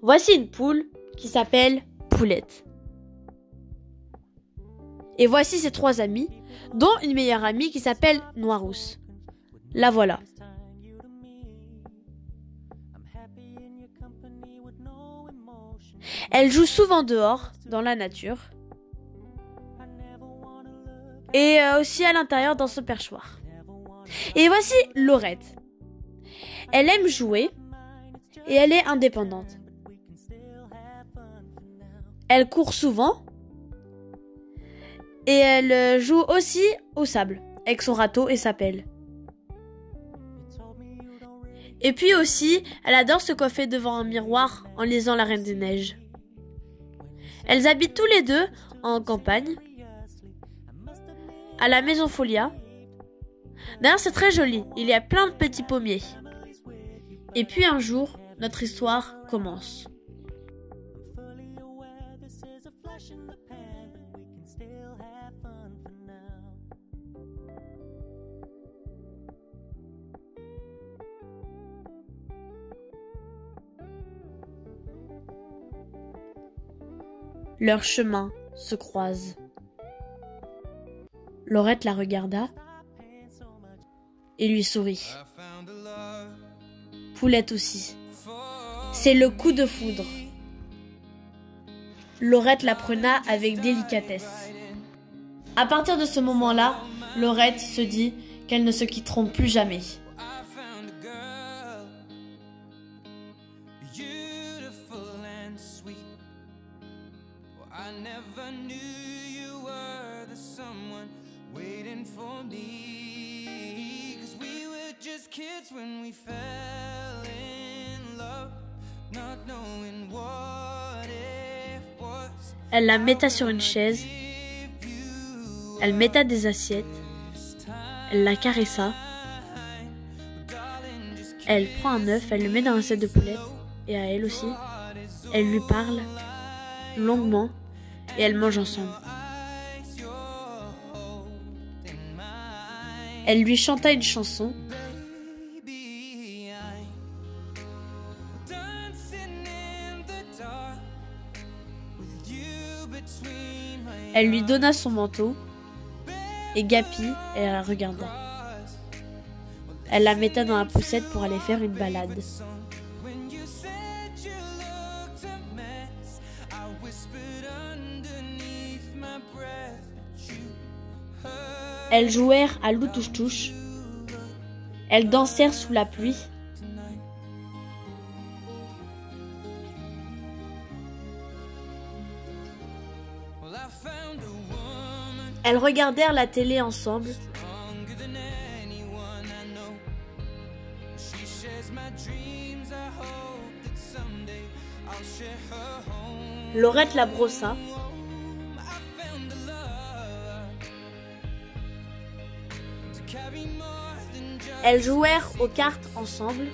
Voici une poule qui s'appelle Poulette. Et voici ses 3 amis, dont une meilleure amie qui s'appelle Noirousse. La voilà. Elle joue souvent dehors, dans la nature, et aussi à l'intérieur dans son perchoir. Et voici Laurette. Elle aime jouer et elle est indépendante. Elle court souvent et elle joue aussi au sable avec son râteau et sa pelle. Et puis aussi, elle adore se coiffer devant un miroir en lisant La Reine des Neiges. Elles habitent tous les deux en campagne, à la maison Folia. D'ailleurs, c'est très joli, il y a plein de petits pommiers. Et puis un jour, notre histoire commence. Leurs chemins se croisent. Laurette la regarda et lui sourit. Poulette aussi. C'est le coup de foudre. Laurette la prena avec délicatesse. À partir de ce moment-là, Laurette se dit qu'elles ne se quitteront plus jamais. I never knew you were the someone waiting for me, 'cause we were just kids when we fell in love, not knowing what it was. Elle la metta sur une chaise, elle metta des assiettes, elle la caressa, elle prend un œuf, elle le met dans l'assiette de Poulette, et à elle aussi, elle lui parle longuement, et elles mangent ensemble. Elle lui chanta une chanson. Elle lui donna son manteau et Gapi, elle la regarda. Elle la metta dans la poussette pour aller faire une balade. Elles jouèrent à loup-touche-touche. Elles dansèrent sous la pluie. Elles regardèrent la télé ensemble. Laurette la brossa. Elles jouèrent aux cartes ensemble.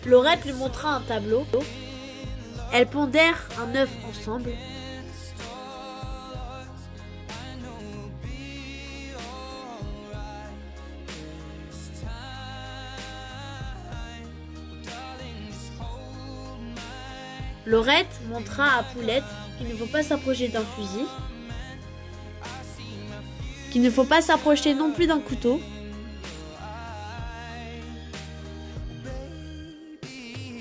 Laurette lui montra un tableau. Elles pondèrent un œuf ensemble. Laurette montra à Poulette qu'il ne faut pas s'approcher d'un fusil, qu'il ne faut pas s'approcher non plus d'un couteau,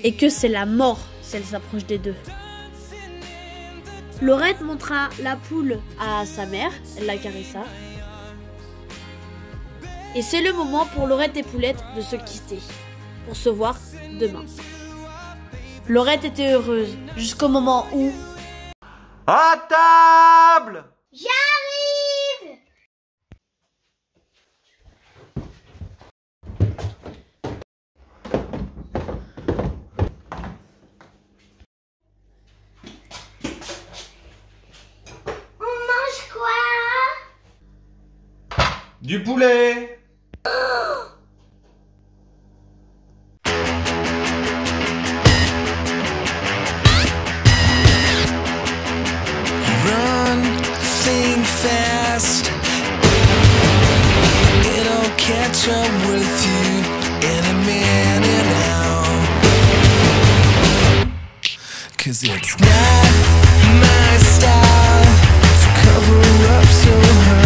et que c'est la mort si elle s'approche des deux. Laurette montra la poule à sa mère, elle la caressa. Et c'est le moment pour Laurette et Poulette de se quitter, pour se voir demain. Laurette était heureuse jusqu'au moment où... À table! J'arrive! On mange quoi? Du poulet! Run, think fast. It all 'cause it's not my style to cover up so hard.